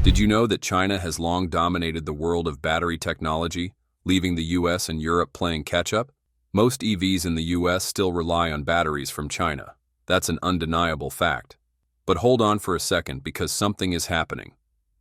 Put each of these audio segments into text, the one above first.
Did you know that China has long dominated the world of battery technology, leaving the US and Europe playing catch-up? Most EVs in the US still rely on batteries from China. That's an undeniable fact. But hold on for a second because something is happening.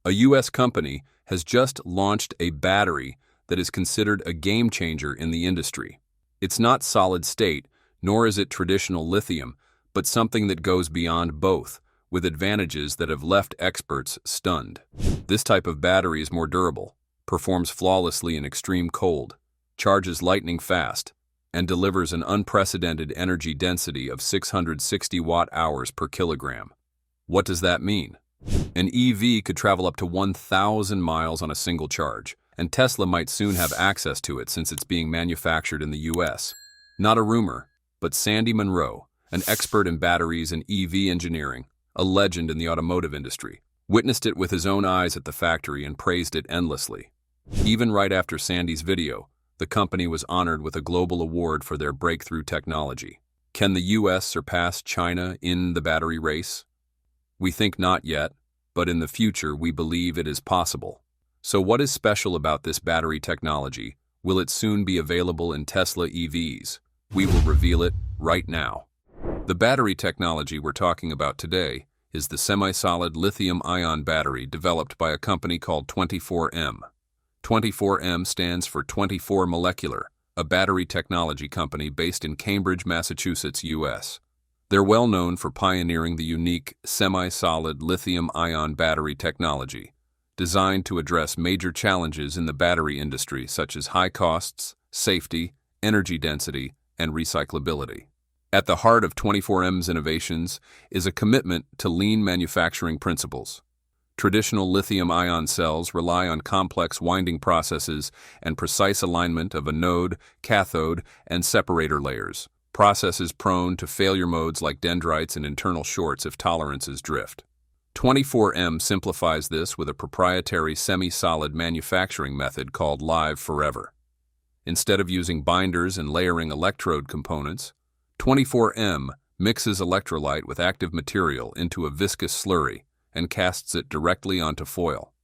A US company has just launched a battery that is considered a game changer in the industry. It's not solid state, nor is it traditional lithium, but something that goes beyond both, with advantages that have left experts stunned. This type of battery is more durable, performs flawlessly in extreme cold, charges lightning fast, and delivers an unprecedented energy density of 660 watt-hours per kilogram. What does that mean? An EV could travel up to 1,000 miles on a single charge, and Tesla might soon have access to it since it's being manufactured in the US. Not a rumor, but Sandy Munro, an expert in batteries and EV engineering, a legend in the automotive industry, witnessed it with his own eyes at the factory and praised it endlessly. Even right after Sandy's video, the company was honored with a global award for their breakthrough technology. Can the US surpass China in the battery race? We think not yet, but in the future we believe it is possible. So what is special about this battery technology? Will it soon be available in Tesla EVs? We will reveal it right now. The battery technology we're talking about today is the semi-solid lithium-ion battery developed by a company called 24M. 24M stands for 24 Molecular, a battery technology company based in Cambridge, Massachusetts, US. They're well known for pioneering the unique semi-solid lithium-ion battery technology, designed to address major challenges in the battery industry such as high costs, safety, energy density, and recyclability. At the heart of 24M's innovations is a commitment to lean manufacturing principles. Traditional lithium-ion cells rely on complex winding processes and precise alignment of anode, cathode, and separator layers, processes prone to failure modes like dendrites and internal shorts if tolerances drift. 24M simplifies this with a proprietary semi-solid manufacturing method called Live Forever. Instead of using binders and layering electrode components, 24M mixes electrolyte with active material into a viscous slurry and casts it directly onto foil.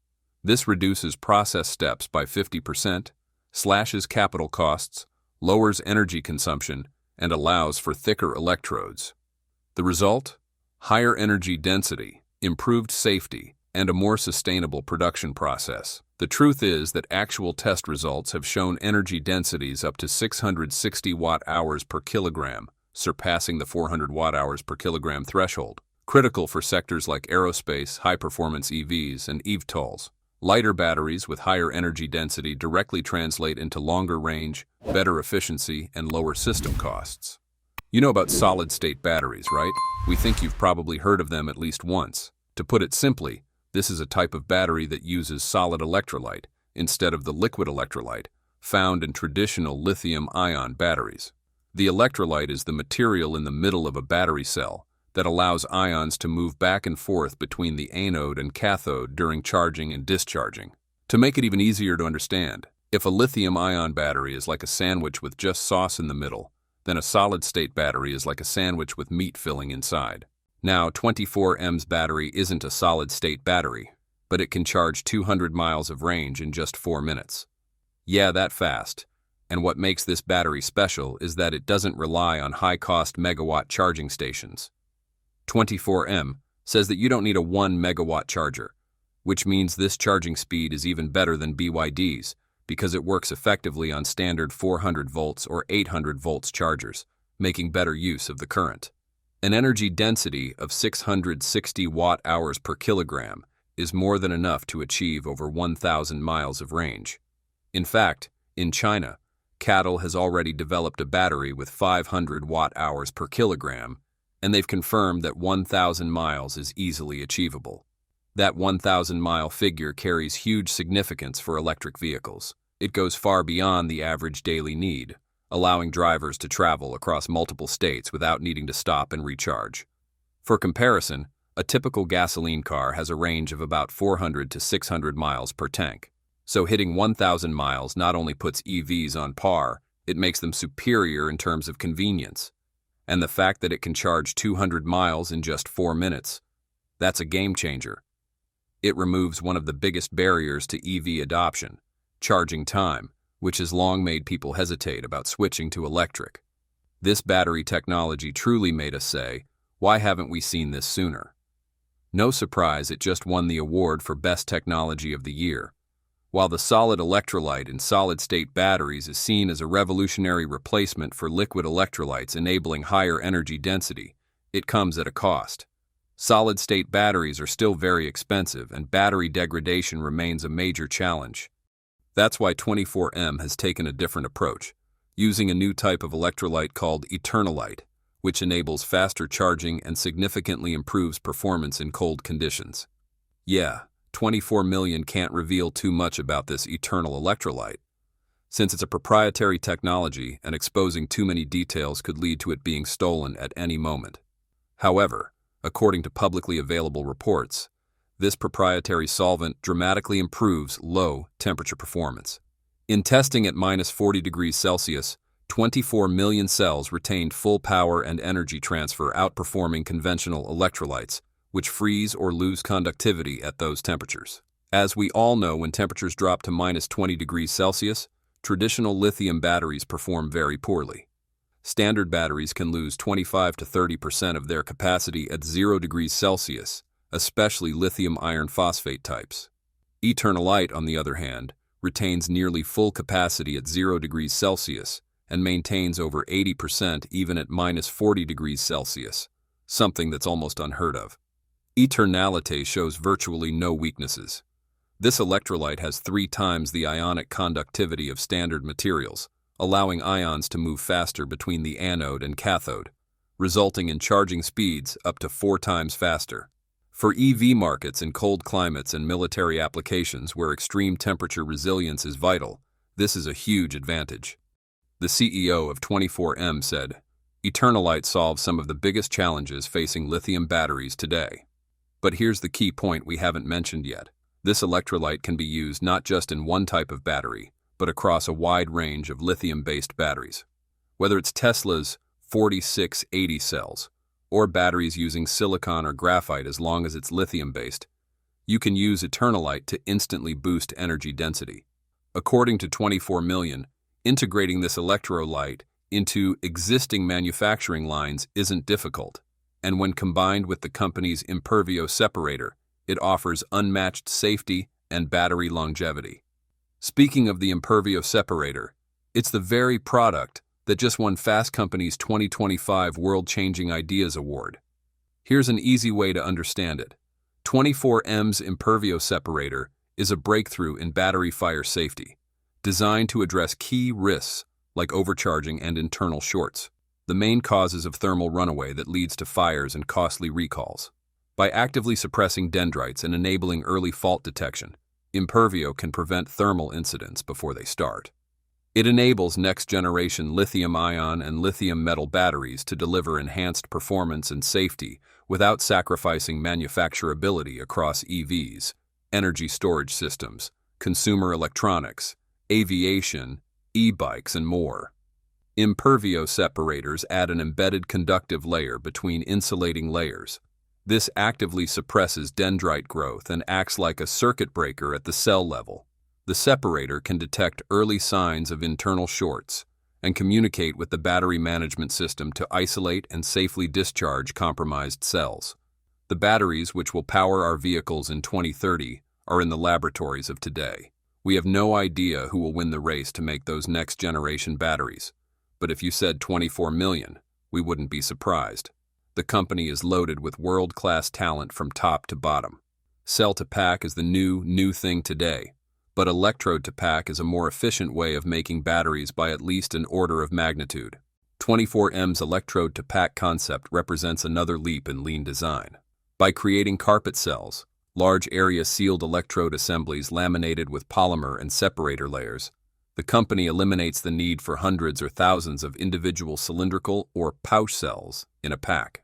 This reduces process steps by 50%, slashes capital costs, lowers energy consumption, and allows for thicker electrodes. The result? Higher energy density, improved safety, and a more sustainable production process. The truth is that actual test results have shown energy densities up to 660 watt-hours per kilogram, surpassing the 400 watt-hours per kilogram threshold, critical for sectors like aerospace, high-performance EVs, and eVTOLs. Lighter batteries with higher energy density directly translate into longer range, better efficiency, and lower system costs. You know about solid-state batteries, right? We think you've probably heard of them at least once. To put it simply, this is a type of battery that uses solid electrolyte instead of the liquid electrolyte found in traditional lithium-ion batteries. The electrolyte is the material in the middle of a battery cell that allows ions to move back and forth between the anode and cathode during charging and discharging. To make it even easier to understand, if a lithium-ion battery is like a sandwich with just sauce in the middle, then a solid-state battery is like a sandwich with meat filling inside. Now, 24M's battery isn't a solid-state battery, but it can charge 200 miles of range in just 4 minutes. Yeah, that fast. And what makes this battery special is that it doesn't rely on high-cost megawatt charging stations. 24M says that you don't need a 1 megawatt charger, which means this charging speed is even better than BYD's because it works effectively on standard 400 volts or 800 volts chargers, making better use of the current. An energy density of 660 watt-hours per kilogram is more than enough to achieve over 1,000 miles of range. In fact, in China, CATL has already developed a battery with 500 watt-hours per kilogram, and they've confirmed that 1,000 miles is easily achievable. That 1,000-mile figure carries huge significance for electric vehicles. It goes far beyond the average daily need, allowing drivers to travel across multiple states without needing to stop and recharge. For comparison, a typical gasoline car has a range of about 400 to 600 miles per tank. So hitting 1,000 miles not only puts EVs on par, it makes them superior in terms of convenience. And the fact that it can charge 200 miles in just 4 minutes, that's a game changer. It removes one of the biggest barriers to EV adoption, charging time, which has long made people hesitate about switching to electric. This battery technology truly made us say, why haven't we seen this sooner? No surprise, it just won the award for Best Technology of the Year. While the solid electrolyte in solid-state batteries is seen as a revolutionary replacement for liquid electrolytes enabling higher energy density, it comes at a cost. Solid-state batteries are still very expensive, and battery degradation remains a major challenge. That's why 24M has taken a different approach, using a new type of electrolyte called Eternalite, which enables faster charging and significantly improves performance in cold conditions. Yeah, 24 million can't reveal too much about this eternal electrolyte, since it's a proprietary technology and exposing too many details could lead to it being stolen at any moment. However, according to publicly available reports, this proprietary solvent dramatically improves low-temperature performance. In testing at -40 degrees Celsius, 24 million cells retained full power and energy transfer, outperforming conventional electrolytes, which freeze or lose conductivity at those temperatures. As we all know, when temperatures drop to -20 degrees Celsius, traditional lithium batteries perform very poorly. Standard batteries can lose 25 to 30% of their capacity at 0 degrees Celsius, especially lithium iron phosphate types. Eternalite, on the other hand, retains nearly full capacity at 0 degrees Celsius and maintains over 80% even at -40 degrees Celsius, something that's almost unheard of. Eternalite shows virtually no weaknesses. This electrolyte has 3 times the ionic conductivity of standard materials, allowing ions to move faster between the anode and cathode, resulting in charging speeds up to 4 times faster. For EV markets in cold climates and military applications where extreme temperature resilience is vital, this is a huge advantage. The CEO of 24M said, "Eternalite solves some of the biggest challenges facing lithium batteries today." But here's the key point we haven't mentioned yet. This electrolyte can be used not just in one type of battery, but across a wide range of lithium-based batteries. Whether it's Tesla's 4680 cells, or batteries using silicon or graphite, as long as it's lithium-based, you can use Eternalite to instantly boost energy density. According to 24 million, integrating this electrolyte into existing manufacturing lines isn't difficult, and when combined with the company's Impervio separator, it offers unmatched safety and battery longevity. Speaking of the Impervio separator, it's the very product that just won Fast Company's 2025 World-Changing Ideas Award. Here's an easy way to understand it. 24M's Impervio separator is a breakthrough in battery fire safety, designed to address key risks like overcharging and internal shorts, the main causes of thermal runaway that leads to fires and costly recalls. By actively suppressing dendrites and enabling early fault detection, Impervio can prevent thermal incidents before they start. It enables next-generation lithium-ion and lithium-metal batteries to deliver enhanced performance and safety without sacrificing manufacturability across EVs, energy storage systems, consumer electronics, aviation, e-bikes, and more. Impervio separators add an embedded conductive layer between insulating layers. This actively suppresses dendrite growth and acts like a circuit breaker at the cell level. The separator can detect early signs of internal shorts and communicate with the battery management system to isolate and safely discharge compromised cells. The batteries, which will power our vehicles in 2030, are in the laboratories of today. We have no idea who will win the race to make those next-generation batteries, but if you said 24 million, we wouldn't be surprised. The company is loaded with world-class talent from top to bottom. Cell-to-pack is the new thing today, but electrode-to-pack is a more efficient way of making batteries by at least an order of magnitude. 24M's electrode-to-pack concept represents another leap in lean design. By creating carpet cells, large area sealed electrode assemblies laminated with polymer and separator layers, the company eliminates the need for hundreds or thousands of individual cylindrical or pouch cells in a pack.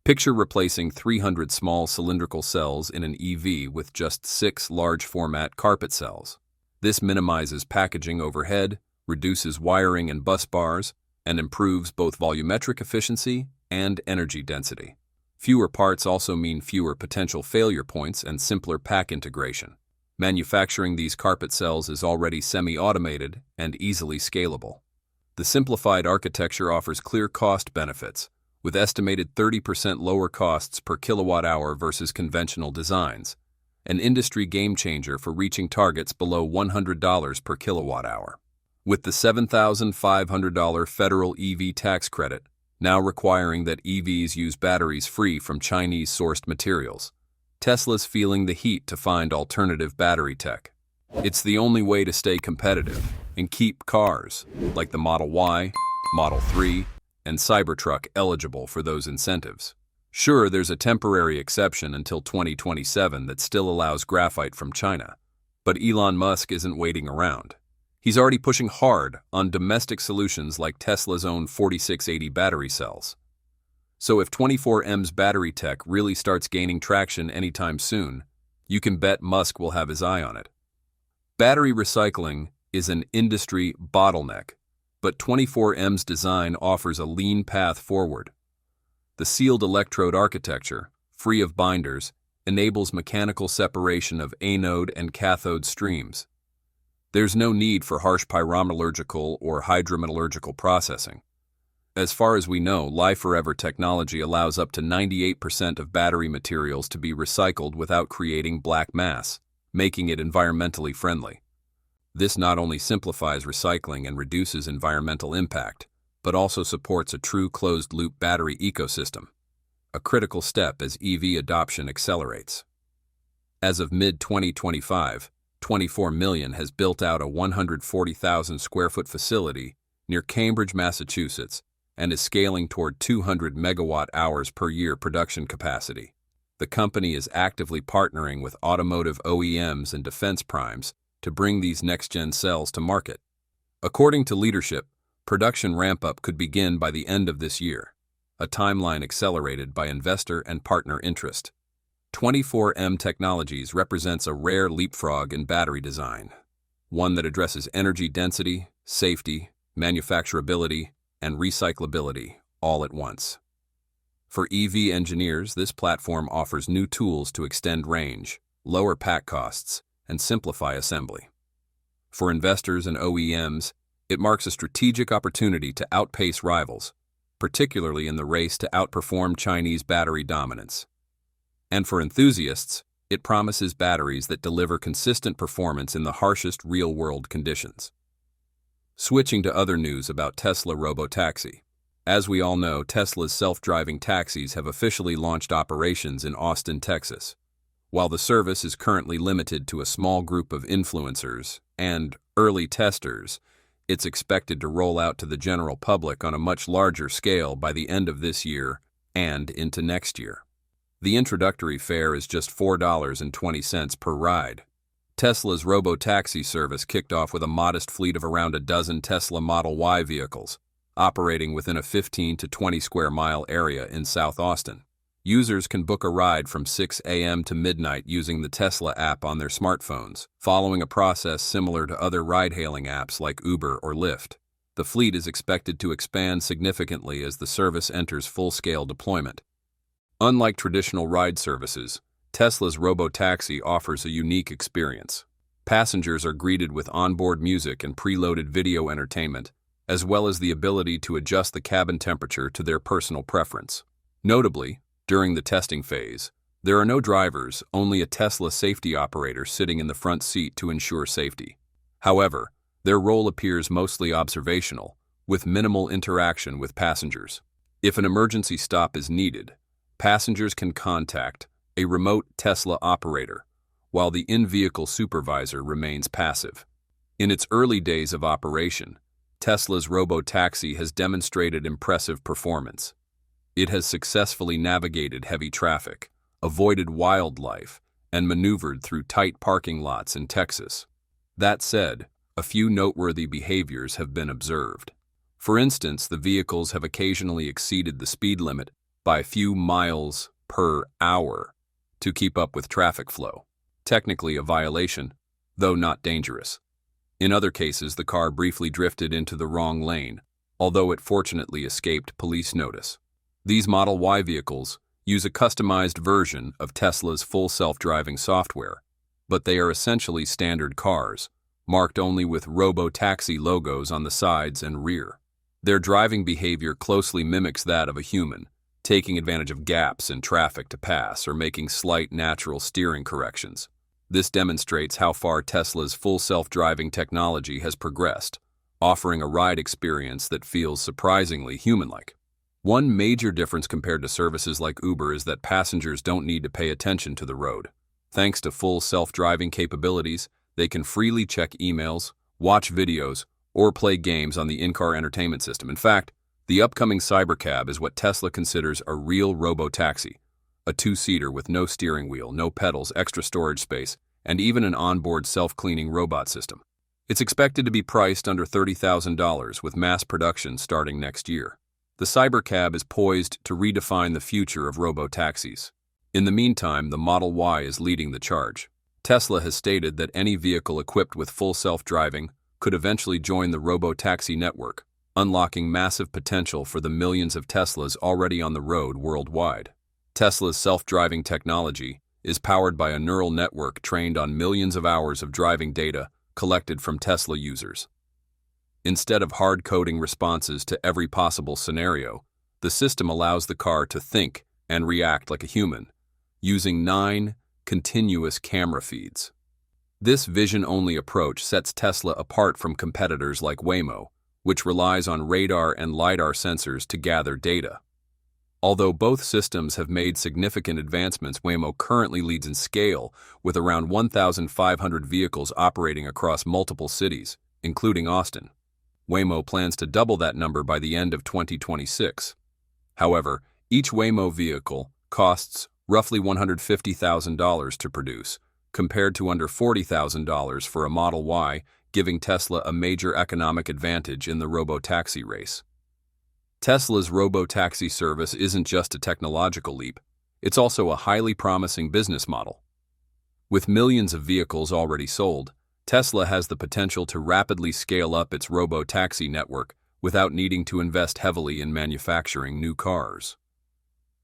Picture replacing 300 small cylindrical cells in an EV with just 6 large-format carpet cells. This minimizes packaging overhead, reduces wiring and bus bars, and improves both volumetric efficiency and energy density. Fewer parts also mean fewer potential failure points and simpler pack integration. Manufacturing these carpet cells is already semi-automated and easily scalable. The simplified architecture offers clear cost benefits, with estimated 30% lower costs per kilowatt-hour versus conventional designs, an industry game-changer for reaching targets below $100 per kilowatt-hour. With the $7,500 federal EV tax credit, now requiring that EVs use batteries free from Chinese-sourced materials, Tesla's feeling the heat to find alternative battery tech. It's the only way to stay competitive and keep cars, like the Model Y, Model 3, and Cybertruck eligible for those incentives. Sure, there's a temporary exception until 2027 that still allows graphite from China, but Elon Musk isn't waiting around. He's already pushing hard on domestic solutions like Tesla's own 4680 battery cells. So if 24M's battery tech really starts gaining traction anytime soon, you can bet Musk will have his eye on it. Battery recycling is an industry bottleneck, but 24M's design offers a lean path forward. The sealed electrode architecture, free of binders, enables mechanical separation of anode and cathode streams. There's no need for harsh pyrometallurgical or hydrometallurgical processing. As far as we know, Life-Forever technology allows up to 98% of battery materials to be recycled without creating black mass, making it environmentally friendly. This not only simplifies recycling and reduces environmental impact, but also supports a true closed-loop battery ecosystem, a critical step as EV adoption accelerates. As of mid-2025, 24 Million has built out a 140,000 square foot facility near Cambridge, Massachusetts, and is scaling toward 200 megawatt hours per year production capacity. The company is actively partnering with automotive OEMs and defense primes to bring these next-gen cells to market. According to leadership, production ramp-up could begin by the end of this year, a timeline accelerated by investor and partner interest. 24M Technologies represents a rare leapfrog in battery design, one that addresses energy density, safety, manufacturability, and recyclability all at once. For EV engineers, this platform offers new tools to extend range, lower pack costs, and simplify assembly. For investors and OEMs, it marks a strategic opportunity to outpace rivals, particularly in the race to outperform Chinese battery dominance. And for enthusiasts, it promises batteries that deliver consistent performance in the harshest real-world conditions. Switching to other news about Tesla Robotaxi. As we all know, Tesla's self-driving taxis have officially launched operations in Austin, Texas. While the service is currently limited to a small group of influencers and early testers, it's expected to roll out to the general public on a much larger scale by the end of this year and into next year. The introductory fare is just $4.20 per ride. Tesla's robo-taxi service kicked off with a modest fleet of around a dozen Tesla Model Y vehicles, operating within a 15 to 20 square mile area in South Austin. Users can book a ride from 6 a.m. to midnight using the Tesla app on their smartphones, following a process similar to other ride-hailing apps like Uber or Lyft. The fleet is expected to expand significantly as the service enters full-scale deployment. Unlike traditional ride services, Tesla's robo-taxi offers a unique experience. Passengers are greeted with onboard music and preloaded video entertainment, as well as the ability to adjust the cabin temperature to their personal preference. Notably, during the testing phase, there are no drivers, only a Tesla safety operator sitting in the front seat to ensure safety. However, their role appears mostly observational, with minimal interaction with passengers. If an emergency stop is needed, passengers can contact a remote Tesla operator, while the in-vehicle supervisor remains passive. In its early days of operation, Tesla's robo-taxi has demonstrated impressive performance. It has successfully navigated heavy traffic, avoided wildlife, and maneuvered through tight parking lots in Texas. That said, a few noteworthy behaviors have been observed. For instance, the vehicles have occasionally exceeded the speed limit by a few miles per hour to keep up with traffic flow. Technically a violation, though not dangerous. In other cases, the car briefly drifted into the wrong lane, although it fortunately escaped police notice. These Model Y vehicles, use a customized version of Tesla's full self-driving software, but they are essentially standard cars, marked only with robo-taxi logos on the sides and rear. Their driving behavior closely mimics that of a human, taking advantage of gaps in traffic to pass or making slight natural steering corrections. This demonstrates how far Tesla's full self-driving technology has progressed, offering a ride experience that feels surprisingly human-like. One major difference compared to services like Uber is that passengers don't need to pay attention to the road. Thanks to full self-driving capabilities, they can freely check emails, watch videos, or play games on the in-car entertainment system. In fact, the upcoming Cybercab is what Tesla considers a real robo-taxi, a two-seater with no steering wheel, no pedals, extra storage space, and even an onboard self-cleaning robot system. It's expected to be priced under $30,000 with mass production starting next year. The Cybercab is poised to redefine the future of robo-taxis. In the meantime, the Model Y is leading the charge. Tesla has stated that any vehicle equipped with full self-driving could eventually join the robo-taxi network, unlocking massive potential for the millions of Teslas already on the road worldwide. Tesla's self-driving technology is powered by a neural network trained on millions of hours of driving data collected from Tesla users. Instead of hard-coding responses to every possible scenario, the system allows the car to think and react like a human, using 9 continuous camera feeds. This vision-only approach sets Tesla apart from competitors like Waymo, which relies on radar and LiDAR sensors to gather data. Although both systems have made significant advancements, Waymo currently leads in scale, with around 1,500 vehicles operating across multiple cities, including Austin. Waymo plans to double that number by the end of 2026. However, each Waymo vehicle costs roughly $150,000 to produce, compared to under $40,000 for a Model Y, giving Tesla a major economic advantage in the robo-taxi race. Tesla's robo-taxi service isn't just a technological leap, it's also a highly promising business model. With millions of vehicles already sold, Tesla has the potential to rapidly scale up its robo-taxi network without needing to invest heavily in manufacturing new cars.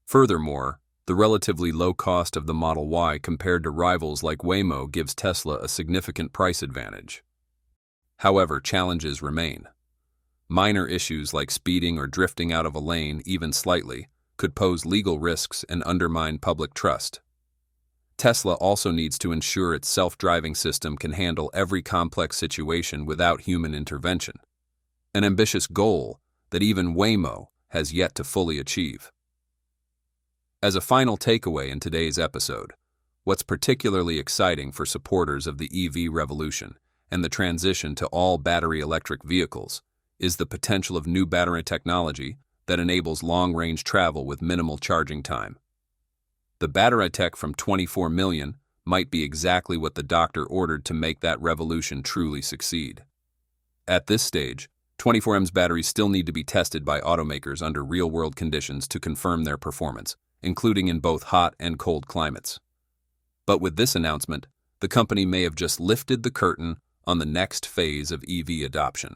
Furthermore, the relatively low cost of the Model Y compared to rivals like Waymo gives Tesla a significant price advantage. However, challenges remain. Minor issues like speeding or drifting out of a lane, even slightly, could pose legal risks and undermine public trust. Tesla also needs to ensure its self-driving system can handle every complex situation without human intervention, an ambitious goal that even Waymo has yet to fully achieve. As a final takeaway in today's episode, what's particularly exciting for supporters of the EV revolution and the transition to all battery electric vehicles is the potential of new battery technology that enables long-range travel with minimal charging time. The battery tech from 24 million might be exactly what the doctor ordered to make that revolution truly succeed. At this stage, 24M's batteries still need to be tested by automakers under real-world conditions to confirm their performance, including in both hot and cold climates. But with this announcement, the company may have just lifted the curtain on the next phase of EV adoption.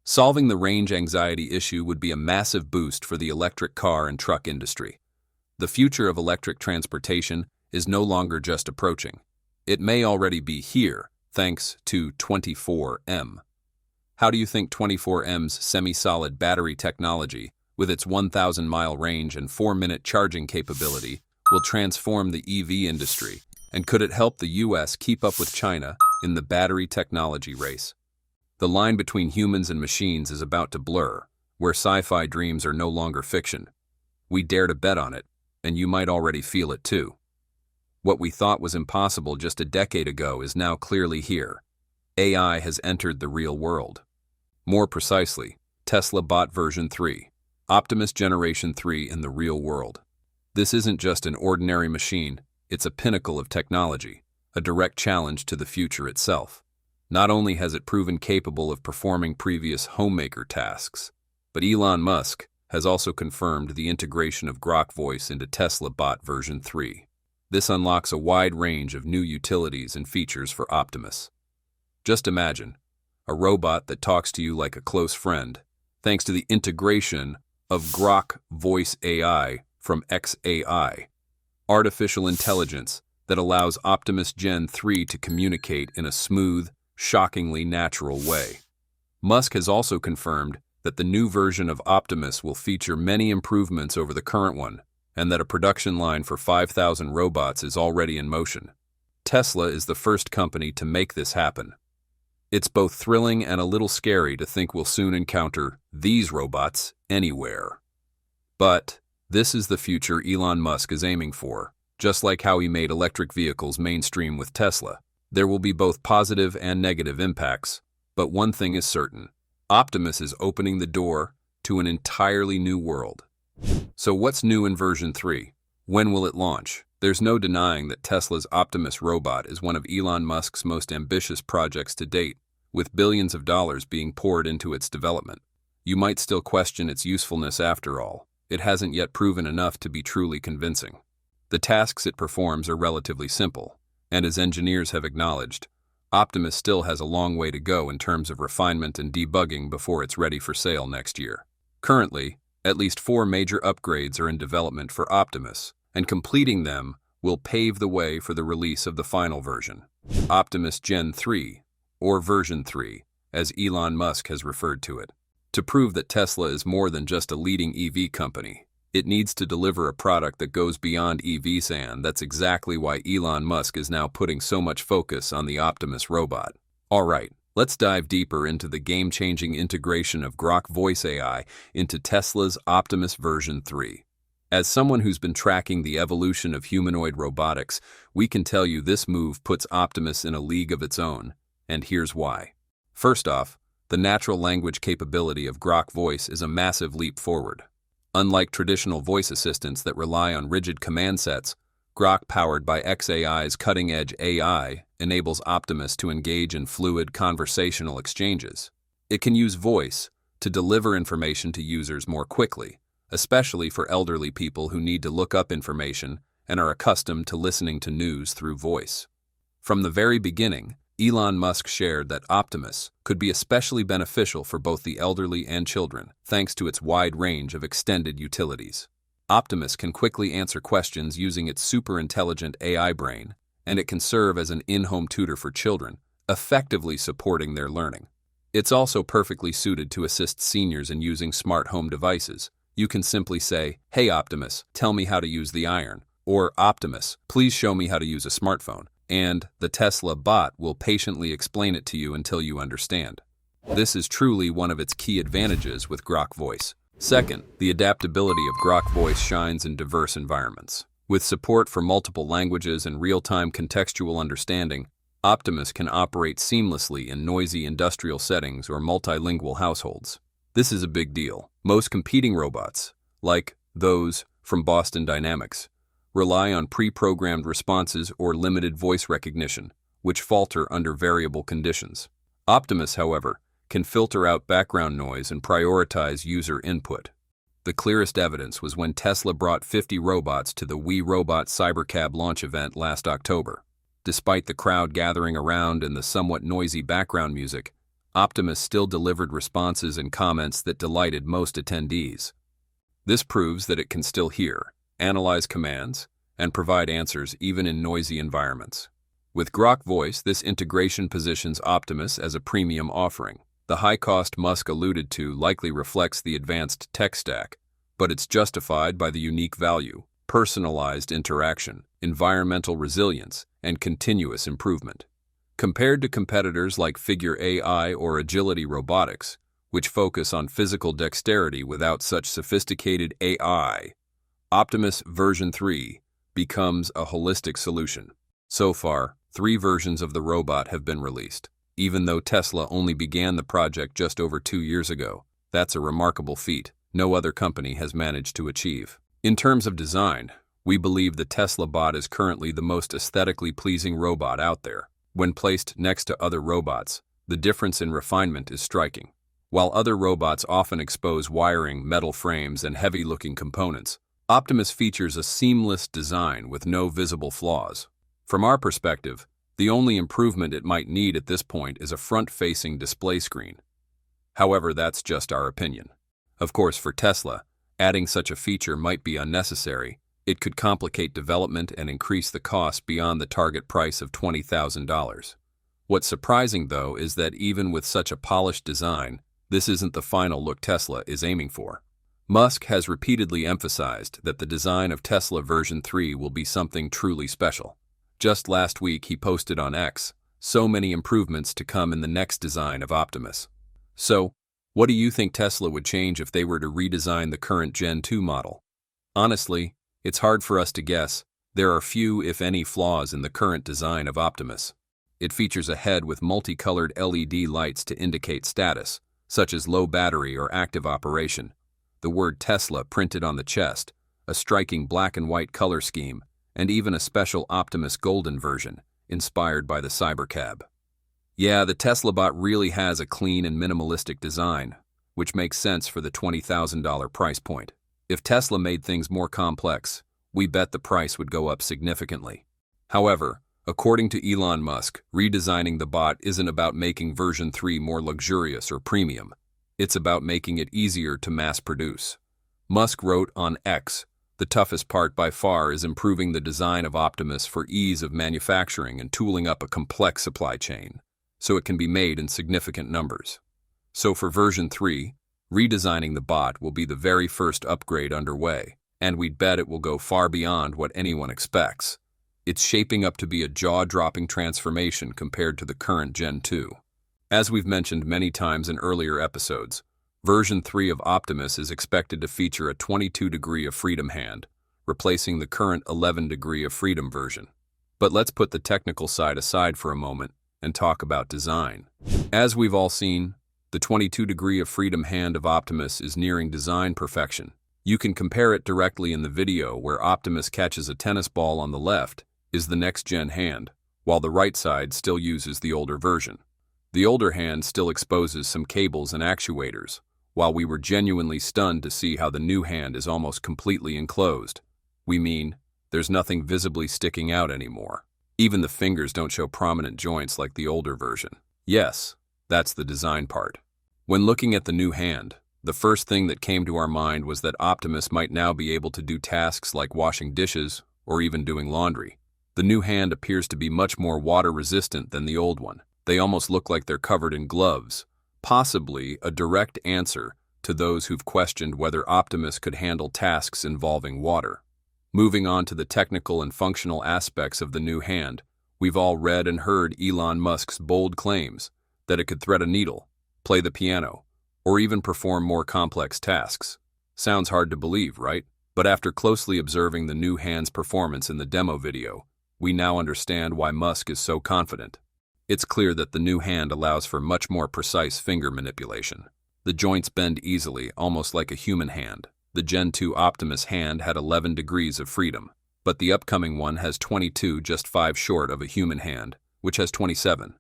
Solving the range anxiety issue would be a massive boost for the electric car and truck industry. The future of electric transportation is no longer just approaching. It may already be here, thanks to 24M. How do you think 24M's semi-solid battery technology, with its 1,000-mile range and 4-minute charging capability, will transform the EV industry? And could it help the US keep up with China in the battery technology race? The line between humans and machines is about to blur, where sci-fi dreams are no longer fiction. We dare to bet on it, and you might already feel it too. What we thought was impossible just a decade ago is now clearly here. AI has entered the real world. More precisely, Tesla bought version 3, Optimus Generation 3 in the real world. This isn't just an ordinary machine, it's a pinnacle of technology, a direct challenge to the future itself. Not only has it proven capable of performing previous homemaker tasks, but Elon Musk has also confirmed the integration of Grok voice into Tesla Bot version 3. This unlocks a wide range of new utilities and features for Optimus. Just imagine, a robot that talks to you like a close friend, thanks to the integration of Grok Voice AI from XAI, artificial intelligence that allows Optimus Gen 3 to communicate in a smooth, shockingly natural way. Musk has also confirmed that the new version of Optimus will feature many improvements over the current one, and that a production line for 5,000 robots is already in motion. Tesla is the first company to make this happen. It's both thrilling and a little scary to think we'll soon encounter these robots anywhere. But this is the future Elon Musk is aiming for, just like how he made electric vehicles mainstream with Tesla. There will be both positive and negative impacts, but one thing is certain: Optimus is opening the door to an entirely new world. So what's new in version 3? When will it launch? There's no denying that Tesla's Optimus robot is one of Elon Musk's most ambitious projects to date, with billions of dollars being poured into its development. You might still question its usefulness after all. It hasn't yet proven enough to be truly convincing. The tasks it performs are relatively simple, and as engineers have acknowledged, Optimus still has a long way to go in terms of refinement and debugging before it's ready for sale next year. Currently, at least 4 major upgrades are in development for Optimus, and completing them will pave the way for the release of the final version, Optimus Gen 3, or version 3, as Elon Musk has referred to it. To prove that Tesla is more than just a leading EV company, it needs to deliver a product that goes beyond EVs, and that's exactly why Elon Musk is now putting so much focus on the Optimus robot. Alright, let's dive deeper into the game-changing integration of Grok Voice AI into Tesla's Optimus version 3. As someone who's been tracking the evolution of humanoid robotics, we can tell you this move puts Optimus in a league of its own, and here's why. First off, the natural language capability of Grok Voice is a massive leap forward. Unlike traditional voice assistants that rely on rigid command sets, Grok, powered by XAI's cutting-edge AI, enables Optimus to engage in fluid conversational exchanges. It can use voice to deliver information to users more quickly, especially for elderly people who need to look up information and are accustomed to listening to news through voice. From the very beginning, Elon Musk shared that Optimus could be especially beneficial for both the elderly and children, thanks to its wide range of extended utilities. Optimus can quickly answer questions using its super-intelligent AI brain, and it can serve as an in-home tutor for children, effectively supporting their learning. It's also perfectly suited to assist seniors in using smart home devices. You can simply say, "Hey Optimus, tell me how to use the iron," or "Optimus, please show me how to use a smartphone," and the Tesla bot will patiently explain it to you until you understand. This is truly one of its key advantages with Grok Voice. Second, the adaptability of Grok Voice shines in diverse environments. With support for multiple languages and real-time contextual understanding, Optimus can operate seamlessly in noisy industrial settings or multilingual households. This is a big deal. Most competing robots, like those from Boston Dynamics, rely on pre-programmed responses or limited voice recognition, which falter under variable conditions. Optimus, however, can filter out background noise and prioritize user input. The clearest evidence was when Tesla brought 50 robots to the We Robot Cybercab launch event last October. Despite the crowd gathering around and the somewhat noisy background music, Optimus still delivered responses and comments that delighted most attendees. This proves that it can still hear, analyze commands, and provide answers even in noisy environments. With Grok Voice, this integration positions Optimus as a premium offering. The high cost Musk alluded to likely reflects the advanced tech stack, but it's justified by the unique value: personalized interaction, environmental resilience, and continuous improvement. Compared to competitors like Figure AI or Agility Robotics, which focus on physical dexterity without such sophisticated AI, Optimus version 3 becomes a holistic solution. So far, 3 versions of the robot have been released. Even though Tesla only began the project just over 2 years ago, that's a remarkable feat no other company has managed to achieve. In terms of design, we believe the Tesla bot is currently the most aesthetically pleasing robot out there. When placed next to other robots, the difference in refinement is striking. While other robots often expose wiring, metal frames, and heavy-looking components, Optimus features a seamless design with no visible flaws. From our perspective, the only improvement it might need at this point is a front-facing display screen. However, that's just our opinion. Of course, for Tesla, Adding such a feature might be unnecessary. It could complicate development and increase the cost beyond the target price of $20,000. What's surprising, though, is that even with such a polished design, this isn't the final look Tesla is aiming for. Musk has repeatedly emphasized that the design of Tesla version 3 will be something truly special. Just last week, he posted on X, "So many improvements to come in the next design of Optimus." So, what do you think Tesla would change if they were to redesign the current Gen 2 model? Honestly, it's hard for us to guess. There are few, if any, flaws in the current design of Optimus. It features a head with multicolored LED lights to indicate status, such as low battery or active operation, the word Tesla printed on the chest, a striking black and white color scheme, and even a special Optimus Golden version, inspired by the Cybercab. Yeah, the Tesla bot really has a clean and minimalistic design, which makes sense for the $20,000 price point. If Tesla made things more complex, we bet the price would go up significantly. However, according to Elon Musk, redesigning the bot isn't about making version 3 more luxurious or premium. It's about making it easier to mass produce. Musk wrote on X, "The toughest part by far is improving the design of Optimus for ease of manufacturing and tooling up a complex supply chain, so it can be made in significant numbers." So for version 3, redesigning the bot will be the very first upgrade underway, and we'd bet it will go far beyond what anyone expects. It's shaping up to be a jaw-dropping transformation compared to the current Gen 2. As we've mentioned many times in earlier episodes, version 3 of Optimus is expected to feature a 22-degree of freedom hand, replacing the current 11-degree of freedom version. But let's put the technical side aside for a moment and talk about design. As we've all seen, the 22-degree of freedom hand of Optimus is nearing design perfection. You can compare it directly in the video where Optimus catches a tennis ball on the left is the next-gen hand, while the right side still uses the older version. The older hand still exposes some cables and actuators, while we were genuinely stunned to see how the new hand is almost completely enclosed. We mean, there's nothing visibly sticking out anymore. Even the fingers don't show prominent joints like the older version. Yes, that's the design part. When looking at the new hand, the first thing that came to our mind was that Optimus might now be able to do tasks like washing dishes or even doing laundry. The new hand appears to be much more water-resistant than the old one. They almost look like they're covered in gloves, possibly a direct answer to those who've questioned whether Optimus could handle tasks involving water. Moving on to the technical and functional aspects of the new hand, we've all read and heard Elon Musk's bold claims that it could thread a needle, play the piano, or even perform more complex tasks. Sounds hard to believe, right? But after closely observing the new hand's performance in the demo video, we now understand why Musk is so confident. It's clear that the new hand allows for much more precise finger manipulation. The joints bend easily, almost like a human hand. The Gen 2 Optimus hand had 11 degrees of freedom, but the upcoming one has 22, just 5 short of a human hand, which has 27.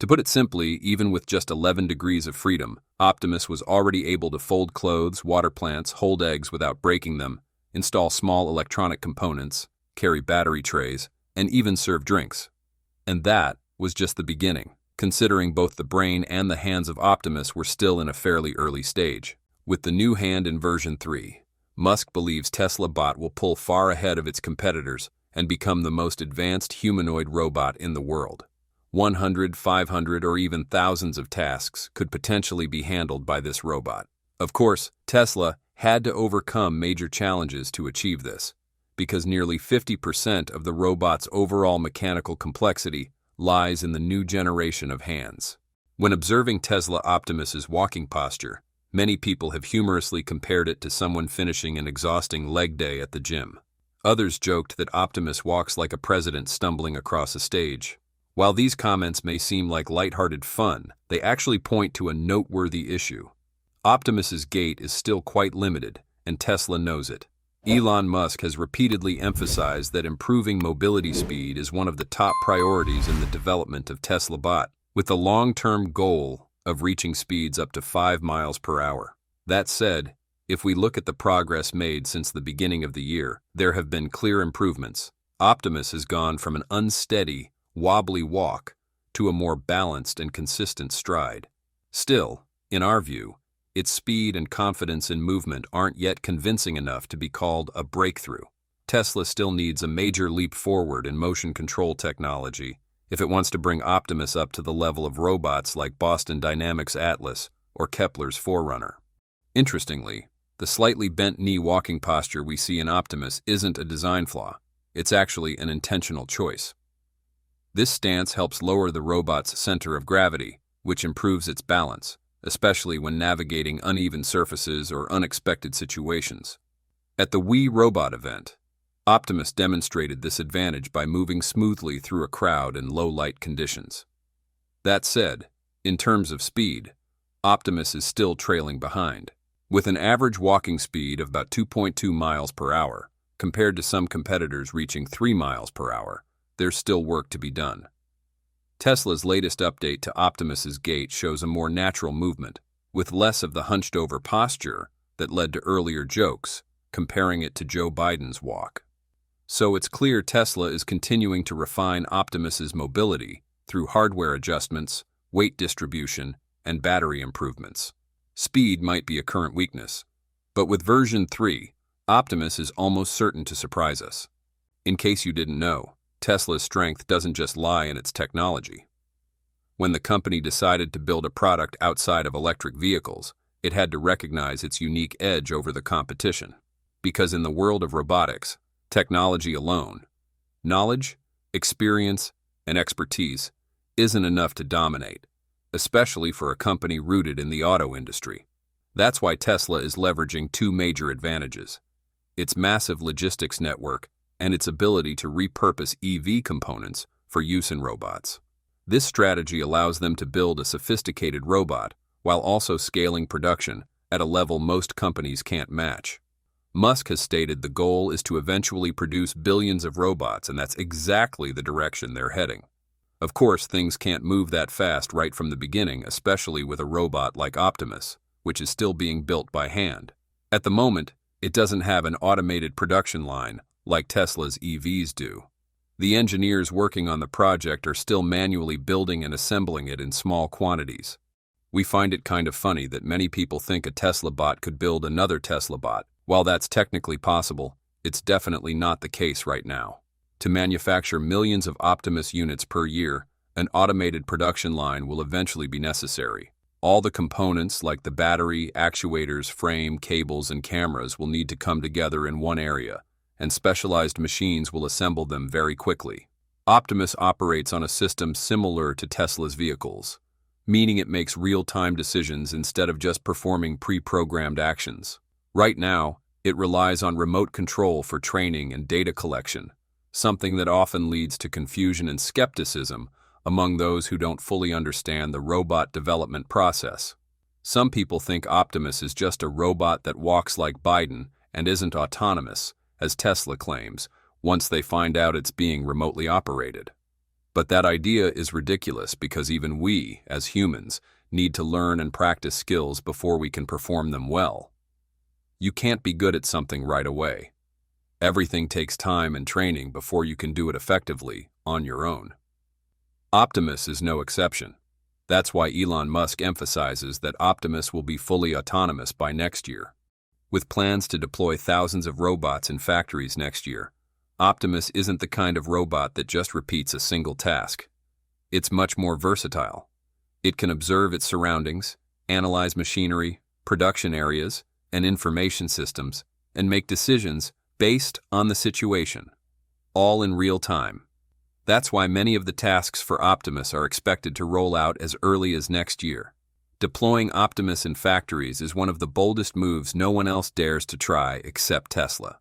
To put it simply, even with just 11 degrees of freedom, Optimus was already able to fold clothes, water plants, hold eggs without breaking them, install small electronic components, carry battery trays, and even serve drinks. And that was just the beginning, considering both the brain and the hands of Optimus were still in a fairly early stage. With the new hand in version 3, Musk believes Tesla bot will pull far ahead of its competitors and become the most advanced humanoid robot in the world. 100, 500, or even thousands of tasks could potentially be handled by this robot. Of course, Tesla had to overcome major challenges to achieve this, because nearly 50% of the robot's overall mechanical complexity lies in the new generation of hands. When observing Tesla Optimus's walking posture, many people have humorously compared it to someone finishing an exhausting leg day at the gym. Others joked that Optimus walks like a president stumbling across a stage. While these comments may seem like lighthearted fun, they actually point to a noteworthy issue. Optimus's gait is still quite limited, and Tesla knows it. Elon Musk has repeatedly emphasized that improving mobility speed is one of the top priorities in the development of Tesla bot, with the long-term goal of reaching speeds up to 5 miles per hour. That said, if we look at the progress made since the beginning of the year, there have been clear improvements. Optimus has gone from an unsteady, wobbly walk to a more balanced and consistent stride. Still, in our view, its speed and confidence in movement aren't yet convincing enough to be called a breakthrough. Tesla still needs a major leap forward in motion control technology if it wants to bring Optimus up to the level of robots like Boston Dynamics' Atlas or Kepler's Forerunner. Interestingly, the slightly bent knee walking posture we see in Optimus isn't a design flaw. It's actually an intentional choice. This stance helps lower the robot's center of gravity, which improves its balance, especially when navigating uneven surfaces or unexpected situations. At the We Robot event, Optimus demonstrated this advantage by moving smoothly through a crowd in low-light conditions. That said, in terms of speed, Optimus is still trailing behind. With an average walking speed of about 2.2 miles per hour, compared to some competitors reaching 3 miles per hour, there's still work to be done. Tesla's latest update to Optimus's gait shows a more natural movement, with less of the hunched-over posture that led to earlier jokes, comparing it to Joe Biden's walk. So it's clear Tesla is continuing to refine Optimus's mobility through hardware adjustments, weight distribution, and battery improvements. Speed might be a current weakness, but with version 3, Optimus is almost certain to surprise us. In case you didn't know, Tesla's strength doesn't just lie in its technology. When the company decided to build a product outside of electric vehicles, it had to recognize its unique edge over the competition. Because in the world of robotics, technology alone, knowledge, experience, and expertise isn't enough to dominate, especially for a company rooted in the auto industry. That's why Tesla is leveraging two major advantages: its massive logistics network and its ability to repurpose EV components for use in robots. This strategy allows them to build a sophisticated robot while also scaling production at a level most companies can't match. Musk has stated the goal is to eventually produce billions of robots, and that's exactly the direction they're heading. Of course, things can't move that fast right from the beginning, especially with a robot like Optimus, which is still being built by hand. At the moment, it doesn't have an automated production line like Tesla's EVs do. The engineers working on the project are still manually building and assembling it in small quantities. We find it kind of funny that many people think a Tesla bot could build another Tesla bot. While that's technically possible, it's definitely not the case right now. To manufacture millions of Optimus units per year, an automated production line will eventually be necessary. All the components like the battery, actuators, frame, cables, and cameras will need to come together in one area, and specialized machines will assemble them very quickly. Optimus operates on a system similar to Tesla's vehicles, meaning it makes real-time decisions instead of just performing pre-programmed actions. Right now, it relies on remote control for training and data collection, something that often leads to confusion and skepticism among those who don't fully understand the robot development process. Some people think Optimus is just a robot that walks like Biden and isn't autonomous, as Tesla claims, once they find out it's being remotely operated. But that idea is ridiculous because even we, as humans, need to learn and practice skills before we can perform them well. You can't be good at something right away. Everything takes time and training before you can do it effectively on your own. Optimus is no exception. That's why Elon Musk emphasizes that Optimus will be fully autonomous by next year. With plans to deploy thousands of robots in factories next year, Optimus isn't the kind of robot that just repeats a single task. It's much more versatile. It can observe its surroundings, analyze machinery, production areas, and information systems, and make decisions based on the situation, all in real time. That's why many of the tasks for Optimus are expected to roll out as early as next year. Deploying Optimus in factories is one of the boldest moves no one else dares to try except Tesla.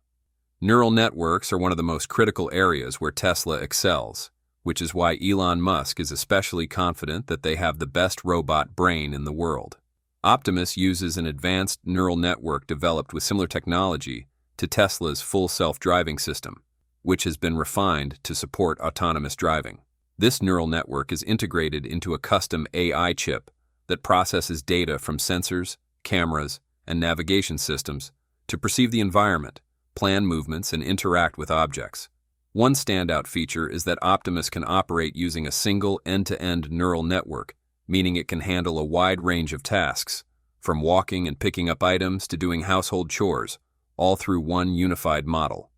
Neural networks are one of the most critical areas where Tesla excels, which is why Elon Musk is especially confident that they have the best robot brain in the world. Optimus uses an advanced neural network developed with similar technology to Tesla's full self-driving system, which has been refined to support autonomous driving. This neural network is integrated into a custom AI chip that processes data from sensors, cameras, and navigation systems to perceive the environment, plan movements, and interact with objects. One standout feature is that Optimus can operate using a single end-to-end neural network, meaning it can handle a wide range of tasks, from walking and picking up items to doing household chores, all through one unified model.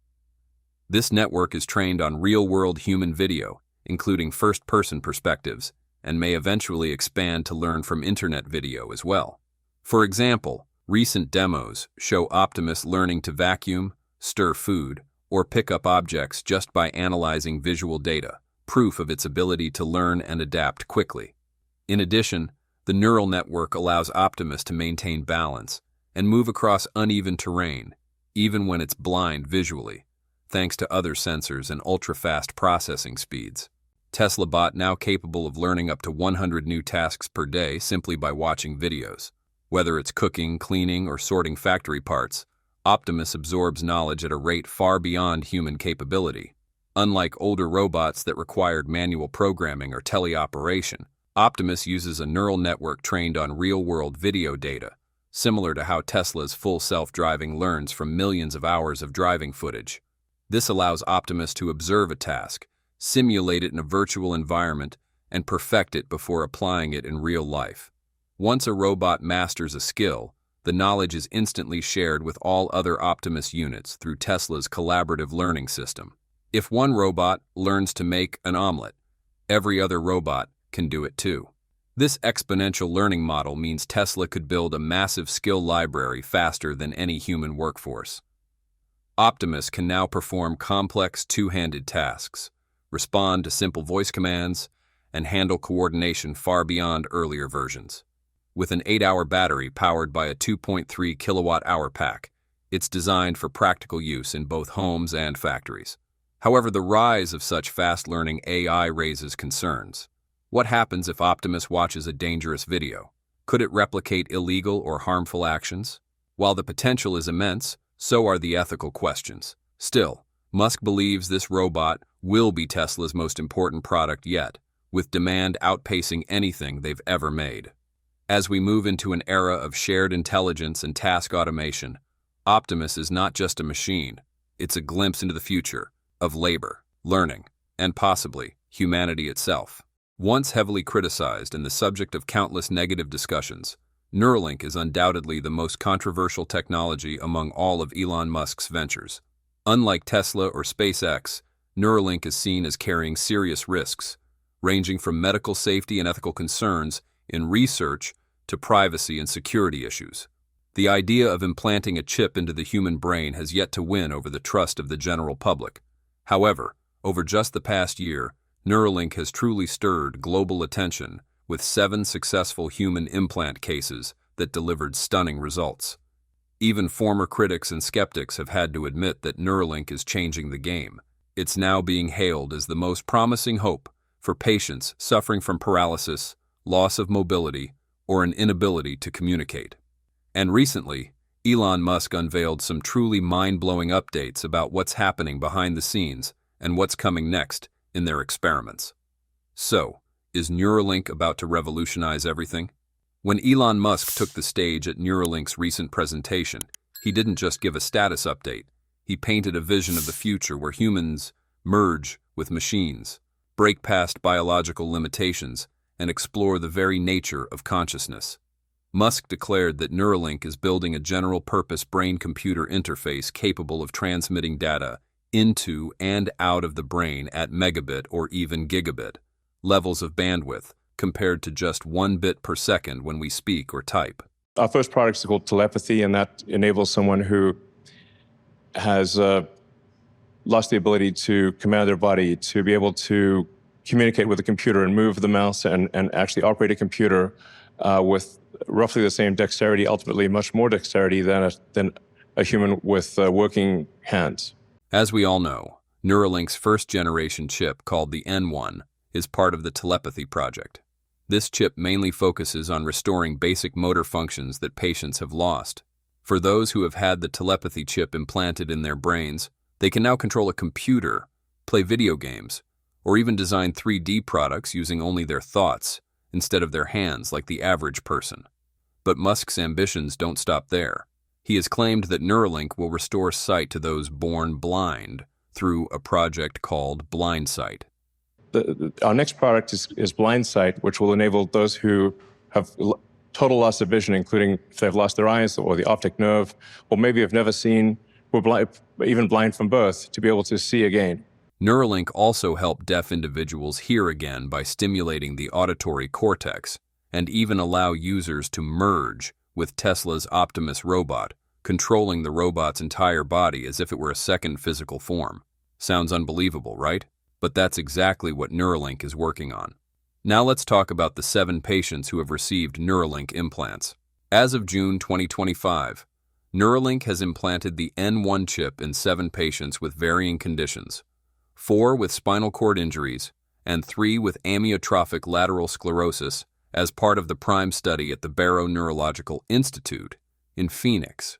This network is trained on real-world human video, including first-person perspectives, and may eventually expand to learn from internet video as well. For example, recent demos show Optimus learning to vacuum, stir food, or pick up objects just by analyzing visual data, proof of its ability to learn and adapt quickly. In addition, the neural network allows Optimus to maintain balance and move across uneven terrain, even when it's blind visually, thanks to other sensors and ultra-fast processing speeds. Tesla Bot now capable of learning up to 100 new tasks per day simply by watching videos. Whether it's cooking, cleaning, or sorting factory parts, Optimus absorbs knowledge at a rate far beyond human capability. Unlike older robots that required manual programming or teleoperation, Optimus uses a neural network trained on real-world video data, similar to how Tesla's full self-driving learns from millions of hours of driving footage. This allows Optimus to observe a task, simulate it in a virtual environment, and perfect it before applying it in real life. Once a robot masters a skill, the knowledge is instantly shared with all other Optimus units through Tesla's collaborative learning system. If one robot learns to make an omelet, every other robot can do it too. This exponential learning model means Tesla could build a massive skill library faster than any human workforce. Optimus can now perform complex two-handed tasks, respond to simple voice commands, and handle coordination far beyond earlier versions. With an 8-hour battery powered by a 2.3 kilowatt-hour pack, it's designed for practical use in both homes and factories. However, the rise of such fast-learning AI raises concerns. What happens if Optimus watches a dangerous video? Could it replicate illegal or harmful actions? While the potential is immense, so are the ethical questions. Still, Musk believes this robot will be Tesla's most important product yet, with demand outpacing anything they've ever made. As we move into an era of shared intelligence and task automation, Optimus is not just a machine, it's a glimpse into the future of labor, learning, and possibly humanity itself. Once heavily criticized and the subject of countless negative discussions, Neuralink is undoubtedly the most controversial technology among all of Elon Musk's ventures. Unlike Tesla or SpaceX, Neuralink is seen as carrying serious risks, ranging from medical safety and ethical concerns in research to privacy and security issues. The idea of implanting a chip into the human brain has yet to win over the trust of the general public. However, over just the past year, Neuralink has truly stirred global attention with 7 successful human implant cases that delivered stunning results. Even former critics and skeptics have had to admit that Neuralink is changing the game. It's now being hailed as the most promising hope for patients suffering from paralysis, loss of mobility, or an inability to communicate. And recently, Elon Musk unveiled some truly mind-blowing updates about what's happening behind the scenes and what's coming next in their experiments. So, is Neuralink about to revolutionize everything? When Elon Musk took the stage at Neuralink's recent presentation, he didn't just give a status update. He painted a vision of the future where humans merge with machines, break past biological limitations, and explore the very nature of consciousness. Musk declared that Neuralink is building a general-purpose brain-computer interface capable of transmitting data into and out of the brain at megabit or even gigabit levels of bandwidth, compared to just 1 bit per second when we speak or type. Our first product is called telepathy, and that enables someone who has lost the ability to command their body to be able to communicate with a computer and move the mouse and actually operate a computer with roughly the same dexterity, ultimately much more dexterity than a human with working hands. As we all know, Neuralink's first-generation chip, called the N1, is part of the telepathy project. This chip mainly focuses on restoring basic motor functions that patients have lost. For those who have had the telepathy chip implanted in their brains, they can now control a computer, play video games, or even design 3D products using only their thoughts instead of their hands like the average person. But Musk's ambitions don't stop there. He has claimed that Neuralink will restore sight to those born blind through a project called Blind Sight. Our next product is Blind Sight, which will enable those who have total loss of vision, including if they've lost their eyes or the optic nerve, or maybe have never seen, were blind, even blind from birth, to be able to see again. Neuralink also helped deaf individuals hear again by stimulating the auditory cortex, and even allow users to merge with Tesla's Optimus robot, controlling the robot's entire body as if it were a second physical form. Sounds unbelievable, right? But that's exactly what Neuralink is working on. Now let's talk about the 7 patients who have received Neuralink implants. As of June 2025, Neuralink has implanted the N1 chip in 7 patients with varying conditions, 4 with spinal cord injuries, and 3 with amyotrophic lateral sclerosis as part of the PRIME study at the Barrow Neurological Institute in Phoenix.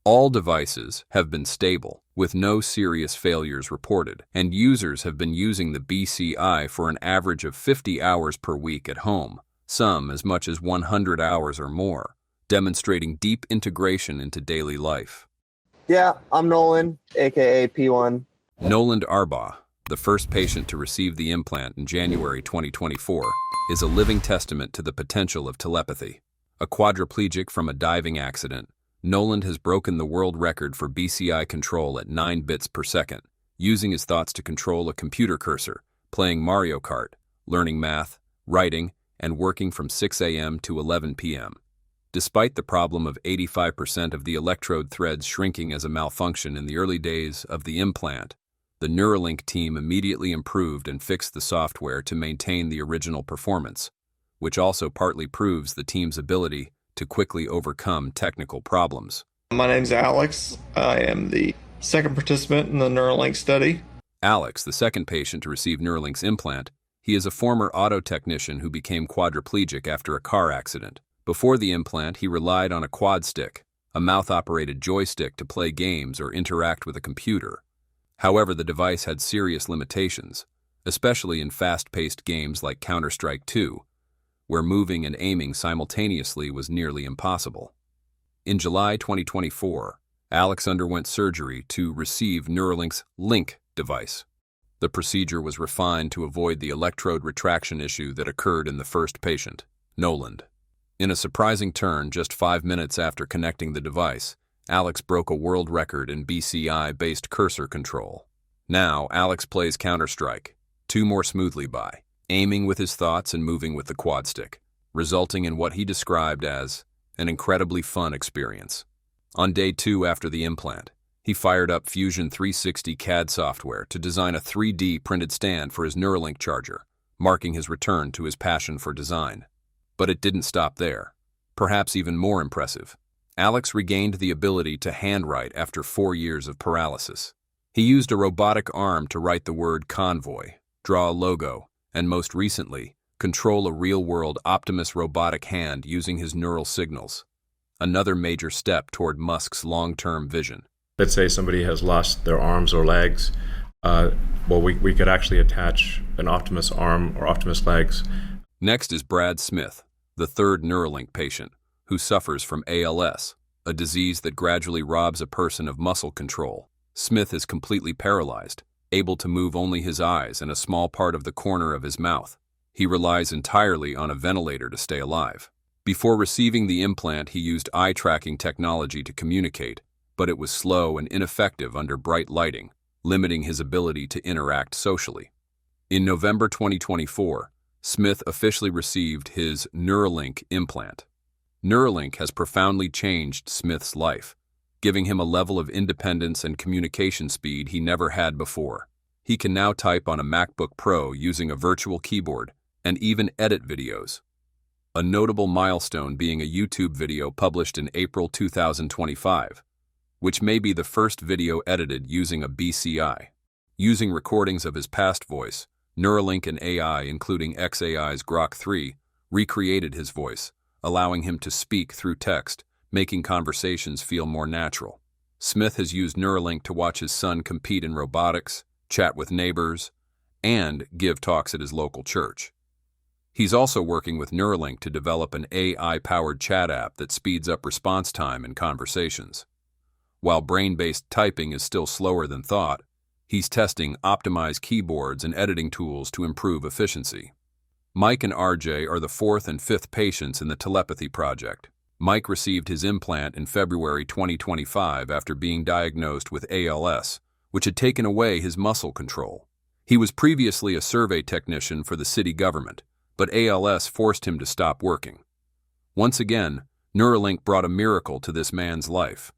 All devices have been stable, with no serious failures reported, and users have been using the BCI for an average of 50 hours per week at home, some as much as 100 hours or more, demonstrating deep integration into daily life. Yeah, I'm Nolan, aka P1. Nolan Arbaugh, the first patient to receive the implant in January 2024, is a living testament to the potential of telepathy. A quadriplegic from a diving accident, Nolan has broken the world record for BCI control at 9 bits per second, using his thoughts to control a computer cursor, playing Mario Kart, learning math, writing, and working from 6 a.m. to 11 p.m. Despite the problem of 85% of the electrode threads shrinking as a malfunction in the early days of the implant, the Neuralink team immediately improved and fixed the software to maintain the original performance, which also partly proves the team's ability to quickly overcome technical problems. My name's Alex. I am the second participant in the Neuralink study. Alex, the second patient to receive Neuralink's implant, he is a former auto technician who became quadriplegic after a car accident. Before the implant, he relied on a quad stick, a mouth-operated joystick to play games or interact with a computer. However, the device had serious limitations, especially in fast-paced games like Counter-Strike 2, where moving and aiming simultaneously was nearly impossible. In July 2024, Alex underwent surgery to receive Neuralink's Link device. The procedure was refined to avoid the electrode retraction issue that occurred in the first patient, Nolan. In a surprising turn, just 5 minutes after connecting the device, Alex broke a world record in BCI-based cursor control. Now, Alex plays Counter-Strike 2 more smoothly by aiming with his thoughts and moving with the quad stick, resulting in what he described as an incredibly fun experience. On day 2 after the implant, he fired up Fusion 360 CAD software to design a 3D printed stand for his Neuralink charger, marking his return to his passion for design. But it didn't stop there. Perhaps even more impressive, Alex regained the ability to handwrite after 4 years of paralysis. He used a robotic arm to write the word convoy, draw a logo, and most recently, control a real-world Optimus robotic hand using his neural signals. Another major step toward Musk's long-term vision. Let's say somebody has lost their arms or legs. We could actually attach an Optimus arm or Optimus legs. Next is Brad Smith, the third Neuralink patient, who suffers from ALS, a disease that gradually robs a person of muscle control. Smith is completely paralyzed, able to move only his eyes and a small part of the corner of his mouth. He relies entirely on a ventilator to stay alive. Before receiving the implant, he used eye tracking technology to communicate, but it was slow and ineffective under bright lighting, limiting his ability to interact socially. In November 2024, Smith officially received his Neuralink implant. Neuralink has profoundly changed Smith's life, giving him a level of independence and communication speed he never had before. He can now type on a MacBook Pro using a virtual keyboard and even edit videos. A notable milestone being a YouTube video published in April 2025, which may be the first video edited using a BCI. Using recordings of his past voice, Neuralink and AI, including xAI's Grok 3, recreated his voice, allowing him to speak through text, making conversations feel more natural. Smith has used Neuralink to watch his son compete in robotics, chat with neighbors, and give talks at his local church. He's also working with Neuralink to develop an AI-powered chat app that speeds up response time in conversations. While brain-based typing is still slower than thought, he's testing optimized keyboards and editing tools to improve efficiency. Mike and RJ are the fourth and fifth patients in the telepathy project. Mike received his implant in February 2025 after being diagnosed with ALS, which had taken away his muscle control. He was previously a survey technician for the city government, but ALS forced him to stop working. Once again, Neuralink brought a miracle to this man's life.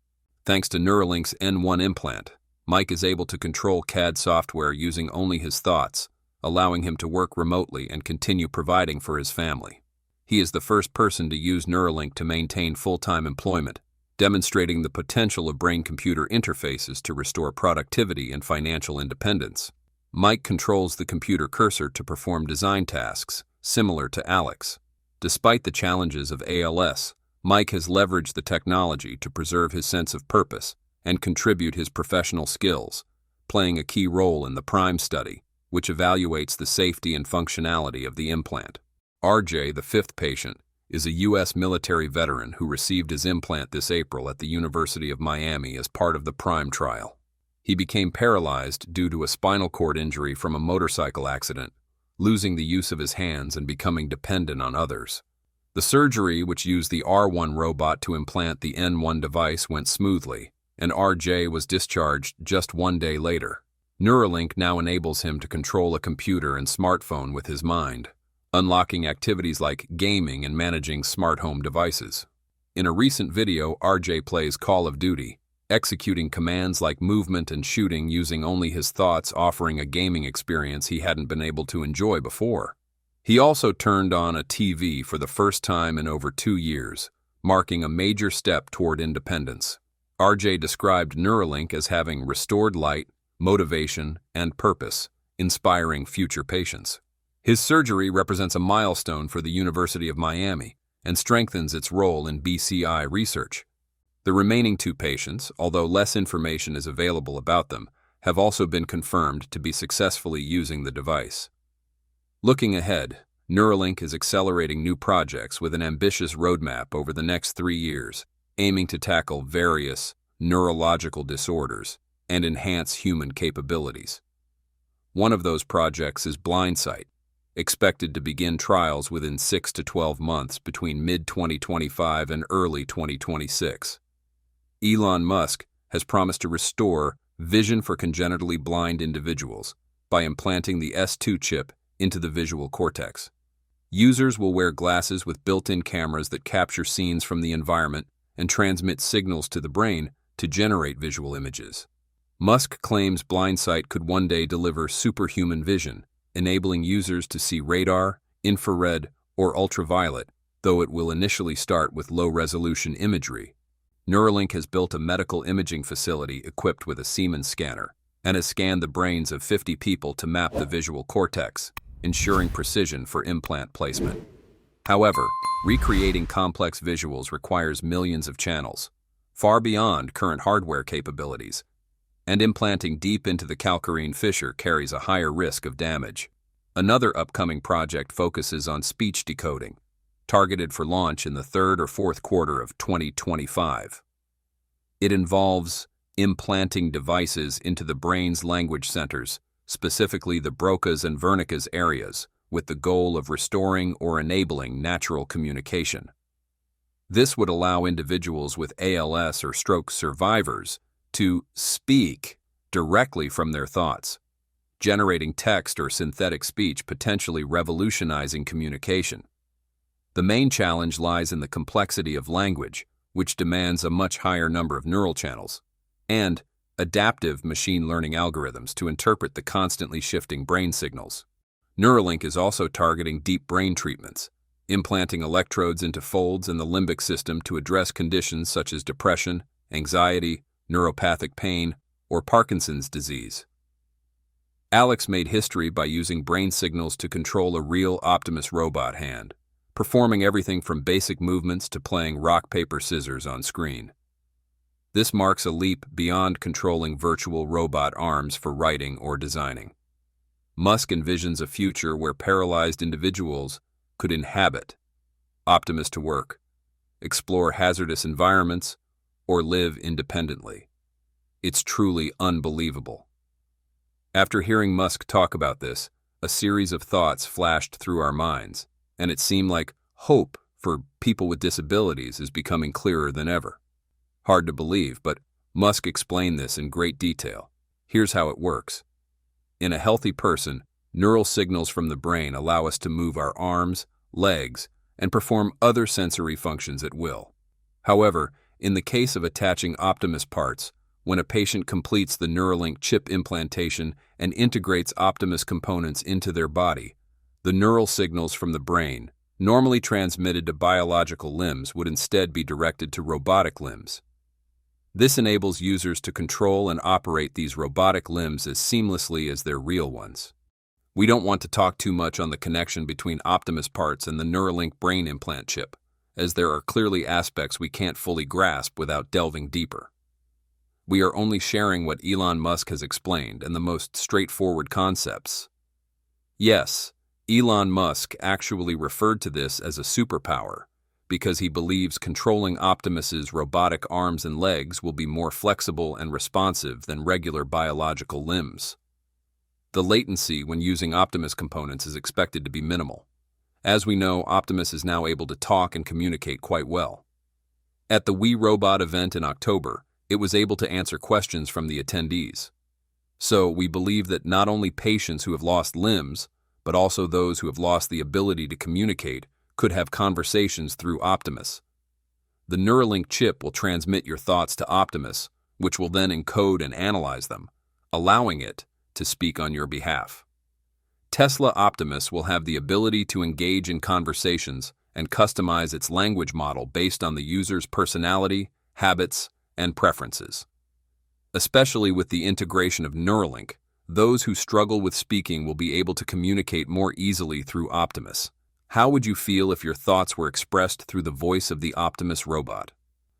Thanks to Neuralink's N1 implant, Mike is able to control CAD software using only his thoughts, allowing him to work remotely and continue providing for his family. He is the first person to use Neuralink to maintain full-time employment, demonstrating the potential of brain-computer interfaces to restore productivity and financial independence. Mike controls the computer cursor to perform design tasks, similar to Alex. Despite the challenges of ALS, Mike has leveraged the technology to preserve his sense of purpose and contribute his professional skills, playing a key role in the PRIME study, which evaluates the safety and functionality of the implant. RJ, the fifth patient, is a U.S. military veteran who received his implant this April at the University of Miami as part of the PRIME trial. He became paralyzed due to a spinal cord injury from a motorcycle accident, losing the use of his hands and becoming dependent on others. The surgery, which used the R1 robot to implant the N1 device, went smoothly, and RJ was discharged just 1 day later. Neuralink now enables him to control a computer and smartphone with his mind, unlocking activities like gaming and managing smart home devices. In a recent video, RJ plays Call of Duty, executing commands like movement and shooting using only his thoughts, offering a gaming experience he hadn't been able to enjoy before. He also turned on a TV for the first time in over 2 years, marking a major step toward independence. RJ described Neuralink as having restored light, motivation, and purpose, inspiring future patients. His surgery represents a milestone for the University of Miami and strengthens its role in BCI research. The remaining 2 patients, although less information is available about them, have also been confirmed to be successfully using the device. Looking ahead, Neuralink is accelerating new projects with an ambitious roadmap over the next 3 years, aiming to tackle various neurological disorders and enhance human capabilities. One of those projects is blindsight, expected to begin trials within 6 to 12 months between mid-2025 and early 2026. Elon Musk has promised to restore vision for congenitally blind individuals by implanting the S2 chip into the visual cortex. Users will wear glasses with built-in cameras that capture scenes from the environment and transmit signals to the brain to generate visual images. Musk claims blindsight could one day deliver superhuman vision, enabling users to see radar, infrared, or ultraviolet, though it will initially start with low-resolution imagery. Neuralink has built a medical imaging facility equipped with a Siemens scanner and has scanned the brains of 50 people to map the visual cortex, ensuring precision for implant placement. However, recreating complex visuals requires millions of channels, far beyond current hardware capabilities, and implanting deep into the calcarine fissure carries a higher risk of damage. Another upcoming project focuses on speech decoding, targeted for launch in the 3rd or 4th quarter of 2025. It involves implanting devices into the brain's language centers, specifically the Broca's and Wernicke's areas, with the goal of restoring or enabling natural communication. This would allow individuals with ALS or stroke survivors to speak directly from their thoughts, generating text or synthetic speech, potentially revolutionizing communication. The main challenge lies in the complexity of language, which demands a much higher number of neural channels, and adaptive machine learning algorithms to interpret the constantly shifting brain signals. Neuralink is also targeting deep brain treatments, implanting electrodes into folds in the limbic system to address conditions such as depression, anxiety, neuropathic pain, or Parkinson's disease. Alex made history by using brain signals to control a real Optimus robot hand, performing everything from basic movements to playing rock, paper, scissors on screen. This marks a leap beyond controlling virtual robot arms for writing or designing. Musk envisions a future where paralyzed individuals could inhabit Optimus to work, explore hazardous environments, or live independently. It's truly unbelievable. After hearing Musk talk about this, A series of thoughts flashed through our minds, and it seemed like hope for people with disabilities is becoming clearer than ever. Hard to believe, but Musk explained this in great detail. Here's how it works. In a healthy person, neural signals from the brain allow us to move our arms, legs, and perform other sensory functions at will. However, in the case of attaching Optimus parts, when a patient completes the Neuralink chip implantation and integrates Optimus components into their body, the neural signals from the brain, normally transmitted to biological limbs, would instead be directed to robotic limbs. This enables users to control and operate these robotic limbs as seamlessly as their real ones. We don't want to talk too much on the connection between Optimus parts and the Neuralink brain implant chip, as there are clearly aspects we can't fully grasp without delving deeper. We are only sharing what Elon Musk has explained and the most straightforward concepts. Yes, Elon Musk actually referred to this as a superpower, because he believes controlling Optimus's robotic arms and legs will be more flexible and responsive than regular biological limbs. The latency when using Optimus components is expected to be minimal. As we know, Optimus is now able to talk and communicate quite well. At the We Robot event in October, it was able to answer questions from the attendees. So we believe that not only patients who have lost limbs, but also those who have lost the ability to communicate could have conversations through Optimus. The Neuralink chip will transmit your thoughts to Optimus, which will then encode and analyze them, allowing it to speak on your behalf. Tesla Optimus will have the ability to engage in conversations and customize its language model based on the user's personality, habits, and preferences. Especially with the integration of Neuralink, those who struggle with speaking will be able to communicate more easily through Optimus. How would you feel if your thoughts were expressed through the voice of the Optimus robot?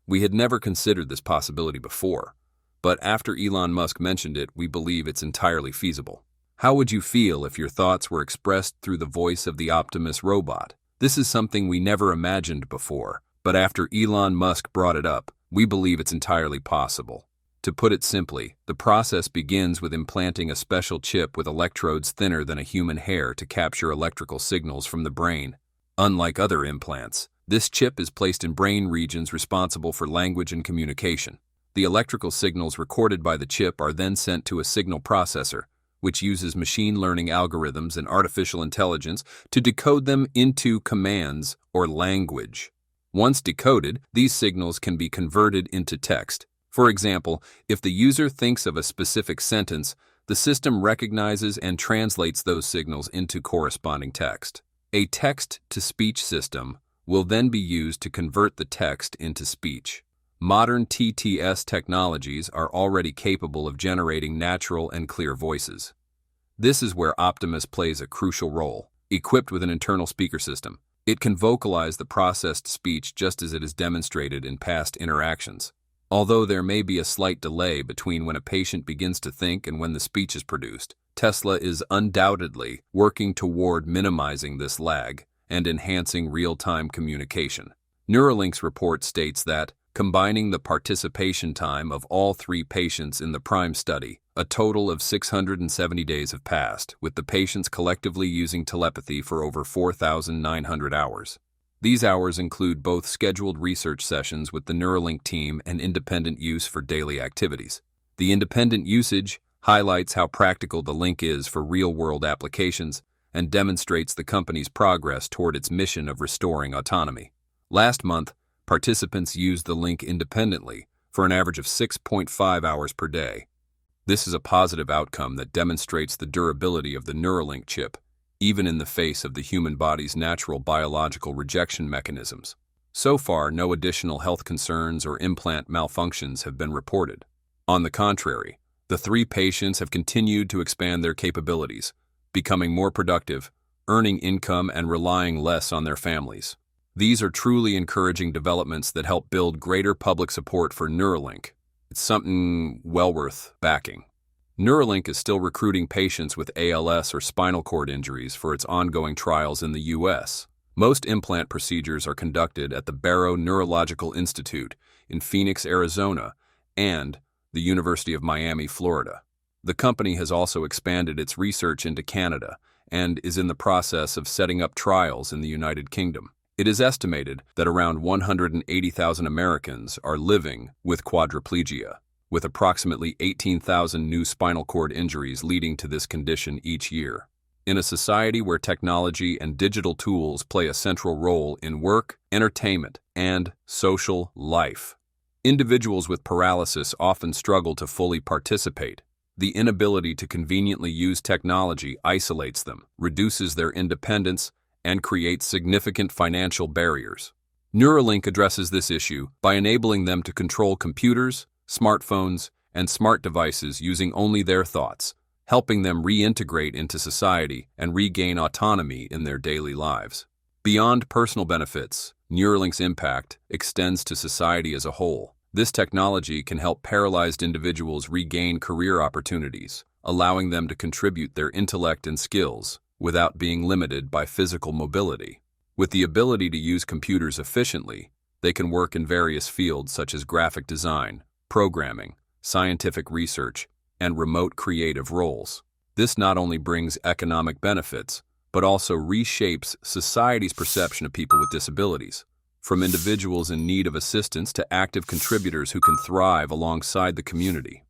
We had never considered this possibility before, but after Elon Musk mentioned it, we believe it's entirely feasible. How would you feel if your thoughts were expressed through the voice of the Optimus robot? This is something we never imagined before, but after Elon Musk brought it up, we believe it's entirely possible. To put it simply, the process begins with implanting a special chip with electrodes thinner than a human hair to capture electrical signals from the brain. Unlike other implants, this chip is placed in brain regions responsible for language and communication. The electrical signals recorded by the chip are then sent to a signal processor, which uses machine learning algorithms and artificial intelligence to decode them into commands or language. Once decoded, these signals can be converted into text. For example, if the user thinks of a specific sentence, the system recognizes and translates those signals into corresponding text. A text-to-speech system will then be used to convert the text into speech. Modern TTS technologies are already capable of generating natural and clear voices. This is where Optimus plays a crucial role. Equipped with an internal speaker system, it can vocalize the processed speech just as it is demonstrated in past interactions. Although there may be a slight delay between when a patient begins to think and when the speech is produced, Tesla is undoubtedly working toward minimizing this lag and enhancing real-time communication. Neuralink's report states that, combining the participation time of all 3 patients in the PRIME study, a total of 670 days have passed, with the patients collectively using telepathy for over 4,900 hours. These hours include both scheduled research sessions with the Neuralink team and independent use for daily activities. The independent usage highlights how practical the link is for real-world applications and demonstrates the company's progress toward its mission of restoring autonomy. Last month, participants used the link independently for an average of 6.5 hours per day. This is a positive outcome that demonstrates the durability of the Neuralink chip, even in the face of the human body's natural biological rejection mechanisms. So far, no additional health concerns or implant malfunctions have been reported. On the contrary, the 3 patients have continued to expand their capabilities, becoming more productive, earning income, and relying less on their families. These are truly encouraging developments that help build greater public support for Neuralink. It's something well worth backing. Neuralink is still recruiting patients with ALS or spinal cord injuries for its ongoing trials in the U.S. Most implant procedures are conducted at the Barrow Neurological Institute in Phoenix, Arizona, and the University of Miami, Florida. The company has also expanded its research into Canada and is in the process of setting up trials in the United Kingdom. It is estimated that around 180,000 Americans are living with quadriplegia, with approximately 18,000 new spinal cord injuries leading to this condition each year. In a society where technology and digital tools play a central role in work, entertainment, and social life, individuals with paralysis often struggle to fully participate. The inability to conveniently use technology isolates them, reduces their independence, and creates significant financial barriers. Neuralink addresses this issue by enabling them to control computers, smartphones, and smart devices using only their thoughts, helping them reintegrate into society and regain autonomy in their daily lives. Beyond personal benefits, Neuralink's impact extends to society as a whole. This technology can help paralyzed individuals regain career opportunities, allowing them to contribute their intellect and skills without being limited by physical mobility. With the ability to use computers efficiently, they can work in various fields such as graphic design, programming, scientific research, and remote creative roles. This not only brings economic benefits, but also reshapes society's perception of people with disabilities, from individuals in need of assistance to active contributors who can thrive alongside the community.